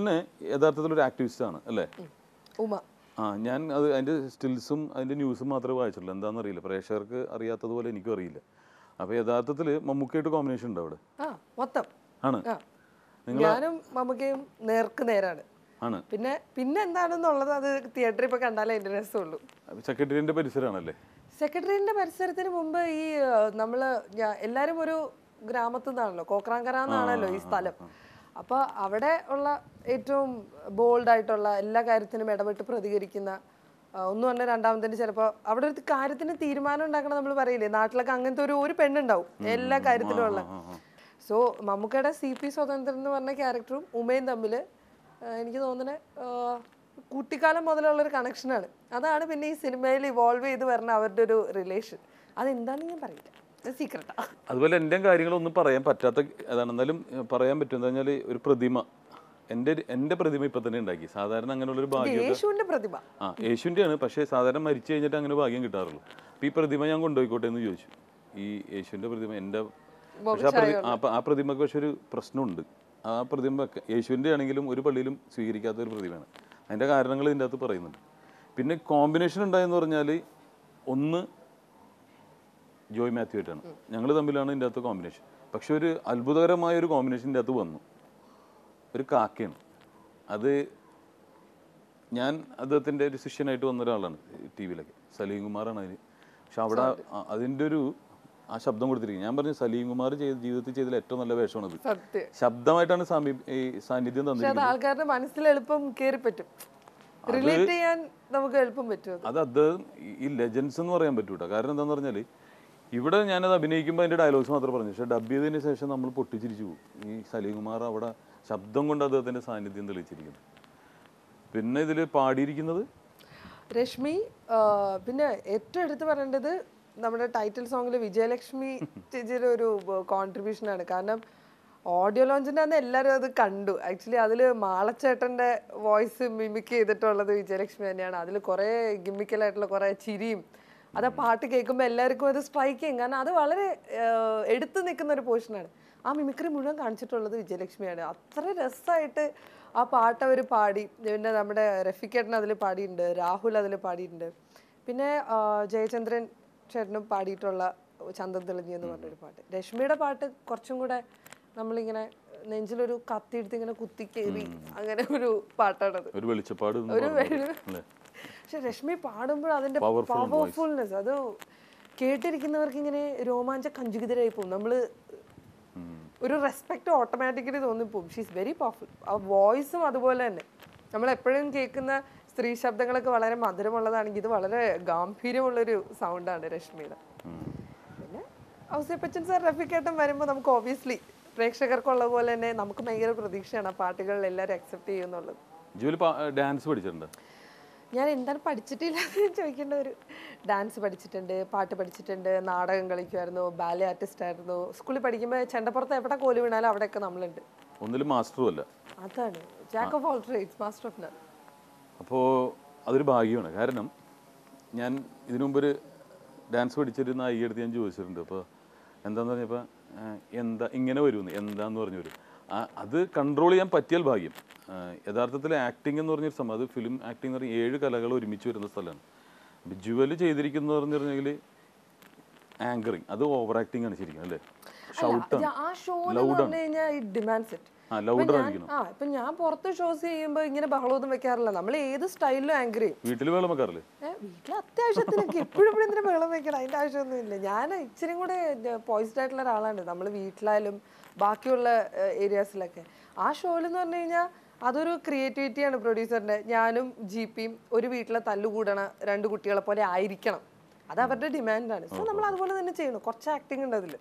മോഹൻലാലിന് യഥാർത്ഥത്തിൽ ഒരു ആക്ടിവിസ്റ്റ് ആണ് അല്ലേ? ഉമ ഞാൻ അത് അതിൻ്റെ സ്റ്റിൽസും അതിൻ്റെ ന്യൂസും മാത്രമേ വായിച്ചുള്ളൂ. എന്താണെന്ന് അറിയില്ല, പ്രേക്ഷകർക്ക് അറിയാത്തതുപോലെ എനിക്കും അറിയില്ല. അപ്പോൾ യഥാർത്ഥത്തിൽ മമ്മൂക്കയായിട്ട് കോമ്പിനേഷൻ ഉണ്ട് അവിടെ മൊത്തം ആണ്. ഞാനും മമ്മൂക്കയും നേർക്ക് നേരാണ് ആണ്. പിന്നെ എന്താണെന്നുള്ളത് അത് തിയേറ്ററിൽ ഇപ്പോൾ കണ്ടാലേ അതിൻ്റെ രസമുള്ളൂ. സെക്രട്ടറിയേറ്റിൻ്റെ പരിസരമാണല്ലേ? സെക്രട്ടറിയേറ്റിൻ്റെ പരിസരത്തിന് മുമ്പ് ഈ നമ്മൾ എല്ലാവരും ഒരു ഗ്രാമത്തിൽ നിന്നാണല്ലോ, കോക്രാങ്കര എന്നാണല്ലോ ഈ സ്ഥലം. അപ്പോൾ അവിടെ ഉള്ള ഏറ്റവും ബോൾഡായിട്ടുള്ള എല്ലാ കാര്യത്തിനും ഇടപെട്ട് പ്രതികരിക്കുന്ന ഒന്ന് പറഞ്ഞാൽ രണ്ടാമത്തേന് ചിലപ്പോൾ അവിടെ ഒരു കാര്യത്തിന് തീരുമാനം ഉണ്ടാക്കണം. നമ്മൾ പറയില്ലേ നാട്ടിലൊക്കെ അങ്ങനത്തെ ഒരു പെണ്ണുണ്ടാവും എല്ലാ കാര്യത്തിലും ഉള്ള. സോ മമ്മൂക്കയുടെ CP സ്വതന്ത്രൻ എന്ന് പറഞ്ഞ ക്യാരക്ടറും ഉമയും തമ്മിൽ എനിക്ക് തോന്നുന്നത് കുട്ടിക്കാലം മുതലുള്ളൊരു കണക്ഷനാണ്. അതാണ് പിന്നെ ഈ സിനിമയിൽ ഇവോൾവ് ചെയ്ത് വരുന്ന അവരുടെ ഒരു റിലേഷൻ. അതെന്താണെന്ന് ഞാൻ പറയില്ല, സീക്രട്ടാ. അതുപോലെ എൻ്റെ കാര്യങ്ങളൊന്നും പറയാൻ പറ്റാത്ത അതാണ്. എന്നാലും പറയാൻ പറ്റും. എന്താ പറഞ്ഞാൽ ഒരു പ്രതിമ, എൻ്റെ പ്രതിമ ഇപ്പം തന്നെ ഉണ്ടാക്കി. സാധാരണ അങ്ങനെയുള്ളൊരു ഭാഗ്യം യേശുവിൻ്റെ പ്രതിമ യേശുവിൻ്റെ ആണ്. പക്ഷേ സാധാരണ മരിച്ചു കഴിഞ്ഞിട്ട് അങ്ങനെ ഭാഗ്യം കിട്ടാറുള്ളൂ. അപ്പോൾ ഈ പ്രതിമ ഞാൻ കൊണ്ടുപോയിക്കോട്ടെ എന്ന് ചോദിച്ചു. ഈ യേശുവിൻ്റെ പ്രതിമ എൻ്റെ, പക്ഷേ ആ പ്രതിമക്ക് പക്ഷെ ഒരു പ്രശ്നമുണ്ട്. ആ പ്രതിമ യേശുവിൻ്റെ ആണെങ്കിലും ഒരു പള്ളിയിലും സ്വീകരിക്കാത്ത ഒരു പ്രതിമയാണ്. അതിൻ്റെ കാരണങ്ങൾ ഇതിൻ്റെ അകത്ത് പറയുന്നുണ്ട്. പിന്നെ കോമ്പിനേഷൻ ഉണ്ടായെന്ന് പറഞ്ഞാൽ ഒന്ന് ജോയ് മാത്യു ആയിട്ടാണ്. ഞങ്ങൾ തമ്മിലാണ് ഇതിൻ്റെ അകത്ത് കോമ്പിനേഷൻ. പക്ഷെ ഒരു അത്ഭുതകരമായ ഒരു കോമ്പിനേഷൻ ഇതിൻ്റെ അകത്ത് വന്നു. ഒരു കാക്കയാണ് അത്. ഞാൻ അദ്ദേഹത്തിൻ്റെ ഒരു ശിഷ്യനായിട്ട് വന്ന ഒരാളാണ് TV യിലൊക്കെ. സലീം കുമാറാണ് അതിന്. പക്ഷെ അവിടെ അതിൻ്റെ ഒരു ആ ശബ്ദം കൊടുത്തിരിക്കുന്നത്. ഞാൻ പറഞ്ഞു സലീം കുമാർ ജീവിതത്തിൽ ചെയ്തതിൽ ഏറ്റവും നല്ല വേഷമാണത്. ശബ്ദമായിട്ടാണ് ഈ സാന്നിധ്യം തന്നിരിക്കുന്നത്. ആൾക്കാരുടെ മനസ്സിൽ എളുപ്പം കയറി പറ്റും, റിലേറ്റ് ചെയ്യാൻ നമുക്ക് എളുപ്പം പറ്റും. അത് അദ്ദേഹം ഈ ലെജൻസ് എന്ന് പറയാൻ പറ്റൂട്ടോ. കാരണം എന്താണെന്ന് പറഞ്ഞാൽ ഇവിടെ ഞാനത് അഭിനയിക്കുമ്പോൾ അതിൻ്റെ ഡയലോഗ്സ് മാത്രമേ പറഞ്ഞു. പക്ഷേ ഡബ് ചെയ്തതിന് ശേഷം നമ്മൾ പൊട്ടിച്ചിരിച്ചു പോകും. ഈ സലീം കുമാർ അവിടെ ശബ്ദം കൊണ്ട് അദ്ദേഹത്തിൻ്റെ സാന്നിധ്യം തെളിയിച്ചിരിക്കുന്നു. പിന്നെ ഇതിൽ പാടിയിരിക്കുന്നത് രശ്മി. പിന്നെ ഏറ്റവും എടുത്ത് പറയേണ്ടത് നമ്മുടെ ടൈറ്റിൽ സോങ്ങിൽ വിജയലക്ഷ്മി ചേച്ചിയുടെ ഒരു കോൺട്രിബ്യൂഷനാണ്. കാരണം ഓഡിയോ ലോഞ്ചിൻ്റെ അന്ന് എല്ലാവരും അത് കണ്ടു. ആക്ച്വലി അതിൽ മാളച്ചേട്ടൻ്റെ വോയിസ് മിമിക് ചെയ്തിട്ടുള്ളത് വിജയലക്ഷ്മി തന്നെയാണ്. അതിൽ കുറേ ഗിമ്മിക്കലായിട്ടുള്ള കുറേ ചിരിയും അത് ആ പാട്ട് കേൾക്കുമ്പോൾ എല്ലാവർക്കും അത് സ്ട്രൈക്ക് ചെയ്യും. കാരണം അത് വളരെ എടുത്തു നിൽക്കുന്ന ഒരു പോർഷനാണ്. ആ മിമിക്രി മുഴുവൻ കാണിച്ചിട്ടുള്ളത് വിജയലക്ഷ്മിയാണ്. അത്ര രസമായിട്ട് ആ പാട്ട് അവർ പാടി. പിന്നെ നമ്മുടെ റഫീഖേട്ടൻ അതിൽ പാടിയിട്ടുണ്ട്, രാഹുൽ അതിൽ പാടിയിട്ടുണ്ട്. പിന്നെ ജയചന്ദ്രൻ ചേട്ടനും പാടിയിട്ടുള്ള ചന്തം തെളിഞ്ഞി എന്ന് പറഞ്ഞൊരു പാട്ട്. രശ്മിയുടെ പാട്ട് കുറച്ചും കൂടെ നമ്മളിങ്ങനെ നെഞ്ചിലൊരു കത്തിയെടുത്ത് ഇങ്ങനെ കുത്തി കയറി അങ്ങനെ ഒരു പാട്ടാണത്. പക്ഷെ രശ്മി പാടുമ്പോൾ അതിന്റെ പവർഫുൾനെസ് അത് കേട്ടിരിക്കുന്നവർക്ക് ഇങ്ങനെ രോമാഞ്ച കഞ്ചുകിതരായി പോകും. നമ്മള് ഒരു റെസ്പെക്ട് ഓട്ടോമാറ്റിക്കലി തോന്നിപ്പോവും. She's very powerful. ആ വോയിസും അതുപോലെ തന്നെ. നമ്മൾ എപ്പോഴും കേൾക്കുന്ന സ്ത്രീ ശബ്ദങ്ങളൊക്കെ വളരെ മധുരമുള്ളതാണെങ്കിൽ ഇത് വളരെ ഗാംഭീര്യമുള്ളൊരു സൗണ്ടാണ് രശ്മിയുടെ. പിന്നെ ഔസേപ്പച്ചൻ സാർ റഫീഖേട്ടൻ വരുമ്പോൾ നമുക്ക് ഓബിയസ്ലി പ്രേക്ഷകർക്കുള്ള പോലെ തന്നെ നമുക്ക് ഭയങ്കര പ്രതീക്ഷയാണ് ആ പാട്ടുകളിൽ എല്ലാവരും അക്സെപ്റ്റ് ചെയ്യുന്നുള്ളത്. ഡാൻസ് പഠിച്ചിട്ടുണ്ട്? ഞാൻ എന്താണ് പഠിച്ചിട്ടില്ല എന്ന് ചോദിക്കേണ്ട ഒരു ഡാൻസ് പഠിച്ചിട്ടുണ്ട്, പാട്ട് പഠിച്ചിട്ടുണ്ട്, നാടകം കളിക്കുമായിരുന്നു, ബാലെ ആർട്ടിസ്റ്റ് ആയിരുന്നു. സ്കൂളിൽ പഠിക്കുമ്പോൾ ചെണ്ടപ്പുറത്ത് എവിടെ കോല് വീണാലും അവിടെയൊക്കെ നമ്മളുണ്ട്. ഒന്നിലും മാസ്റ്ററും അല്ല. അതാണ് jack of all trades, master of none. അപ്പോൾ അതൊരു ഭാഗ്യമാണ്. കാരണം ഞാൻ ഇതിനു മുമ്പൊരു ഡാൻസ് പഠിച്ചിരുന്ന ഈ അടുത്ത് ഞാൻ ചോദിച്ചിട്ടുണ്ട്. അപ്പോൾ എന്താന്ന് പറഞ്ഞപ്പോൾ എന്താ ഇങ്ങനെ വരുമെന്ന്, എന്താന്ന് പറഞ്ഞു വരും. അത് കൺട്രോൾ ചെയ്യാൻ പറ്റിയാൽ ഭാഗ്യം. യഥാർത്ഥത്തിൽ ആക്ടിങ് എന്ന് പറഞ്ഞൊരു സംഭവം, അത് ഫിലിം ആക്ടിങ് എന്ന് പറഞ്ഞാൽ 7 കലകൾ ഒരുമിച്ച് വരുന്ന സ്ഥലമാണ്. വിജുവൽ ചെയ്തിരിക്കുന്നത് പറഞ്ഞിട്ടുണ്ടെങ്കിൽ ആങ്കറിങ്, അത് ഓവർ ആക്ടിങ് ആണ് ശരിക്കും അല്ലേ? ഷൗട്ടാണ്, ലൗഡാണ്. ഇപ്പൊ ഞാൻ പുറത്ത് ഷോസ് ചെയ്യുമ്പോ ഇങ്ങനെ ബഹളമൊന്നും വെക്കാറില്ല. നമ്മൾ ഏത് സ്റ്റൈലിലും ആങ്കർ ചെയ്യും. വീട്ടിൽ ബഹളം വെക്കാറില്ലേ? വീട്ടിൽ അത്യാവശ്യത്തിനൊക്കെ എപ്പോഴും എന്തിനാ ബഹളം വെക്കണം, അതിന്റെ ആവശ്യമൊന്നും ഇല്ല. ഞാൻ ഇച്ചിരി കൂടെ പോയിസ്ഡ് ആയിട്ടുള്ള ഒരാളാണ്. നമ്മൾ വീട്ടിലായാലും ബാക്കിയുള്ള ഏരിയാസിലൊക്കെ. ആ ഷോയിൽ എന്ന് പറഞ്ഞു കഴിഞ്ഞാൽ അതൊരു ക്രിയേറ്റിവിറ്റിയാണ് പ്രൊഡ്യൂസറിന്റെ. ഞാനും GPയും ഒരു വീട്ടിലെ തല്ലുകൂടണ 2 കുട്ടികളെ പോലെ ആയിരിക്കണം, അത് അവരുടെ ഡിമാൻഡാണ്. സോ നമ്മൾ അതുപോലെ തന്നെ ചെയ്യണം. കുറച്ച് ആക്ടിങ് ഉണ്ട് അതിൽ.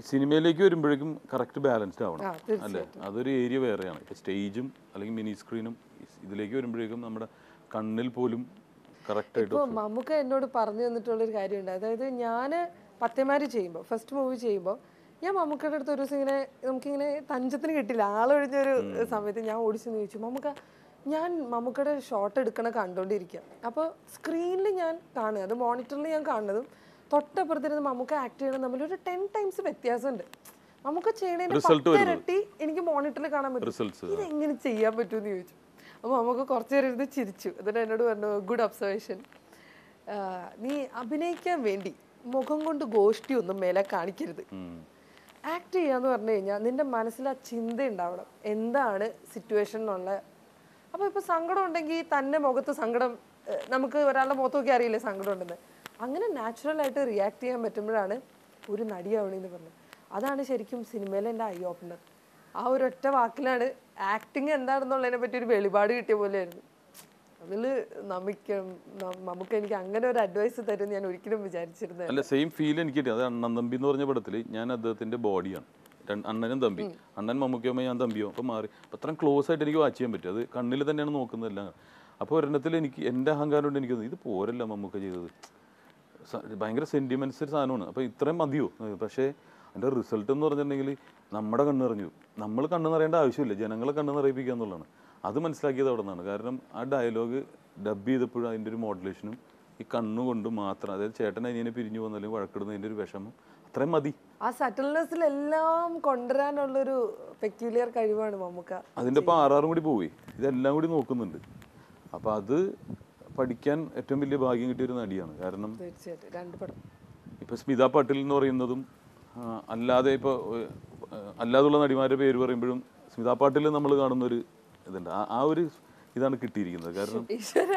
സിനിമയിലേക്ക് വരുമ്പോഴേക്കും കറക്റ്റ് ബാലൻസ്ഡ് ആവണം അല്ലേ? അതൊരു ഏരിയ വേറെയാണ്. ഇപ്പം സ്റ്റേജും അല്ലെങ്കിൽ മിനി സ്ക്രീനും ഇതിലേക്ക് വരുമ്പോഴേക്കും നമ്മുടെ കണ്ണിൽ പോലും കറക്റ്റായിട്ട്. ഇപ്പോൾ മമ്മൂക്ക എന്നോട് പറഞ്ഞു തന്നിട്ടുള്ളൊരു കാര്യമുണ്ട്. അതായത് ഞാൻ പത്തേമാരി ചെയ്യുമ്പോൾ, ഫസ്റ്റ് മൂവി ചെയ്യുമ്പോൾ ഞാൻ മമ്മൂക്കയുടെ അടുത്ത് ഒരു ദിവസം ഇങ്ങനെ നമുക്കിങ്ങനെ തഞ്ചത്തിന് കിട്ടില്ല, ആളൊഴിഞ്ഞൊരു സമയത്ത് ഞാൻ ഓടിച്ചെന്ന് ചോദിച്ചു, ഞാൻ മമ്മൂക്കയുടെ ഷോട്ട് എടുക്കണ കണ്ടുകൊണ്ടിരിക്കുക. അപ്പോൾ സ്ക്രീനിൽ ഞാൻ കാണുക, അത് മോണിറ്ററിൽ ഞാൻ കാണുന്നതും തൊട്ടപ്പുറത്തിരുന്ന് മമ്മൂക്ക ആക്ട് ചെയ്യണം തമ്മിൽ ഒരു 10 ടൈംസ് വ്യത്യാസമുണ്ട്. നമുക്ക് ചെയ്യണതിന്റെ Result 10 ഇരട്ടി എനിക്ക് മോണിറ്ററിൽ കാണാൻ പറ്റും. റിസൾട്ട്സ് ഇതെങ്ങനെ ചെയ്യാൻ പറ്റുമെന്ന് ചോദിച്ചു. അപ്പോൾ നമുക്ക് കുറച്ച് നേരം ഇരുന്ന് ചിരിച്ചു. എന്നിട്ട് എന്നോട് പറഞ്ഞു, ഗുഡ് ഒബ്സർവേഷൻ, നീ അഭിനയിക്കാൻ വേണ്ടി മുഖം കൊണ്ട് ഗോഷ്ടി ഒന്നും മേലെ കാണിക്കരുത്. ആക്ട് ചെയ്യാന്ന് പറഞ്ഞു കഴിഞ്ഞാൽ നിന്റെ മനസ്സിൽ ആ ചിന്ത ഉണ്ടാവണം, എന്താണ് സിറ്റുവേഷൻ എന്നുള്ള. അപ്പോൾ ഇപ്പോൾ സങ്കടം ഉണ്ടെങ്കിൽ തന്നെ മുഖത്ത് സങ്കടം, നമുക്ക് ഒരാളുടെ മുഖത്ത് നോക്കി അറിയില്ലേ സങ്കടം ഉണ്ടെന്ന്. അങ്ങനെ നാച്ചുറലായിട്ട് റിയാക്ട് ചെയ്യാൻ പറ്റുമ്പോഴാണ് ഒരു നടിയാവണമെന്ന് പറഞ്ഞത്. അതാണ് ശരിക്കും സിനിമയിലെ എൻ്റെ ഐ ഓപ്പണർ. ആ ഒരൊറ്റ വാക്കിലാണ് ആക്ടിങ് എന്താണെന്നുള്ളതിനെ പറ്റി ഒരു വെളിപാട് കിട്ടിയ പോലെയായിരുന്നു. അതിൽ നമുക്ക് എനിക്ക് അങ്ങനെ ഒരു അഡ്വൈസ് തരും ഞാൻ ഒരിക്കലും വിചാരിച്ചിരുന്നത്. അല്ല, സെയിം ഫീൽ എനിക്ക് കിട്ടി. അത് അണ്ണൻ തമ്പി എന്ന് പറഞ്ഞ പടത്തിൽ ഞാൻ അദ്ദേഹത്തിന്റെ ബോഡിയാണ്, അണ്ണനും തമ്പി, അണ്ണൻ മമ്മൂക്കയോ ഞാൻ തമ്പിയോ അപ്പം മാറി. അപ്പം അത്രയും ക്ലോസ് ആയിട്ട് എനിക്ക് വാച്ച് ചെയ്യാൻ പറ്റും. അത് കണ്ണിൽ തന്നെയാണ് നോക്കുന്നതെല്ലാം. അപ്പോൾ ഒരെണ്ണത്തിൽ എനിക്ക് എൻ്റെ അഹങ്കാരം കൊണ്ട് എനിക്ക് ഇത് പോരല്ല മമ്മൂക്ക ചെയ്തത്, ഭയങ്കര സെൻറ്റിമെൻറ്റ്സ് ഒരു സാധനമാണ്. അപ്പോൾ ഇത്രയും മതിയോ? പക്ഷേ അതിൻ്റെ റിസൾട്ട് എന്ന് പറഞ്ഞിട്ടുണ്ടെങ്കിൽ നമ്മുടെ കണ്ണ് നിറഞ്ഞു. നമ്മൾ കണ്ണ് നിറയേണ്ട ആവശ്യമില്ല, ജനങ്ങളെ കണ്ണ് നിറയിപ്പിക്കുക എന്നുള്ളതാണ്. അത് മനസ്സിലാക്കിയത് അവിടെ നിന്നാണ്. കാരണം ആ ഡയലോഗ് ഡബ് ചെയ്തപ്പോഴും അതിൻ്റെ ഒരു മോഡുലേഷനും ഈ കണ്ണുകൊണ്ട് മാത്രം, അതായത് ചേട്ടൻ അനിയനെ പിരിഞ്ഞു പോകുന്നതിലും വഴക്കിടുന്നതിൻ്റെ ഒരു വിഷമം അത്രയും മതി. ആ സട്ടിൽനെസ്സിലെല്ലാം കൊണ്ടുവരാനുള്ളൊരു പെക്യുലിയർ കഴിവാണ് മമ്മൂക്ക. അതിൻ്റെ ഇപ്പോൾ ആറാറും കൂടി പോയി, ഇതെല്ലാം കൂടി നോക്കുന്നുണ്ട്. അപ്പോൾ അത് പഠിക്കാൻ ഏറ്റവും വലിയ ഭാഗ്യം കിട്ടിയൊരു നടിയാണ്. കാരണം തീർച്ചയായിട്ടും 2 പടം ഇപ്പോൾ സ്മിത പാട്ടിൽ എന്ന് പറയുന്നതും അല്ലാതെ ഇപ്പോൾ അല്ലാതുള്ള നടിമാരുടെ പേര് പറയുമ്പോഴും സ്മിത പാട്ടിൽ നമ്മൾ കാണുന്നൊരു ഇതുണ്ട്. ആ ഒരു ഇതാണ് കിട്ടിയിരിക്കുന്നത്. കാരണം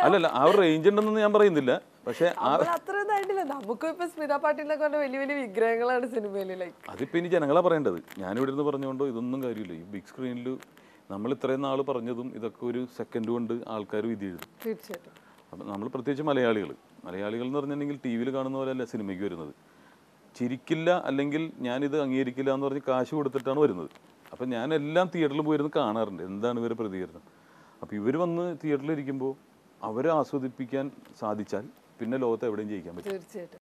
അല്ലല്ല ആ ഒരു റേഞ്ച് ഉണ്ടെന്ന് ഞാൻ പറയുന്നില്ല, പക്ഷേ അത്ര ഇതായിട്ടില്ല. നമുക്കും ഇപ്പൊ സ്മിത പാട്ടീലിനൊക്കെ പറഞ്ഞ വലിയ വലിയ വിഗ്രഹങ്ങളാണ് സിനിമയിൽ. ലൈക്ക് അതിപ്പോൾ ഇനി ജനങ്ങളാ പറയേണ്ടത്. ഞാനിവിടെ നിന്ന് പറഞ്ഞുകൊണ്ടോ ഇതൊന്നും കാര്യമില്ല. ഈ ബിഗ് സ്ക്രീനിൽ നമ്മൾ ഇത്രയും നാൾ പറഞ്ഞതും ഇതൊക്കെ ഒരു സെക്കൻഡ് കൊണ്ട് ആൾക്കാർ വിധി എഴുതും. തീർച്ചയായിട്ടും. അപ്പം നമ്മൾ പ്രത്യേകിച്ച് മലയാളികൾ എന്ന് പറഞ്ഞിട്ടുണ്ടെങ്കിൽ ടി വിയിൽ കാണുന്ന പോലെ അല്ല സിനിമയ്ക്ക് വരുന്നത്. ചിരിക്കില്ല അല്ലെങ്കിൽ ഞാനിത് അംഗീകരിക്കില്ല എന്ന് പറഞ്ഞ് കാശ് കൊടുത്തിട്ടാണ് വരുന്നത്. അപ്പം ഞാനെല്ലാം തിയേറ്ററിൽ പോയിരുന്ന് കാണാറുണ്ട് എന്താണ് ഇവരുടെ പ്രതികരണം. അപ്പോൾ ഇവർ വന്ന് തിയേറ്ററിൽ ഇരിക്കുമ്പോൾ അവരെ ആസ്വദിപ്പിക്കാൻ സാധിച്ചാൽ പിന്നെ ലോകത്ത് എവിടെയും ജയിക്കാൻ പറ്റും. തീർച്ചയായിട്ടും.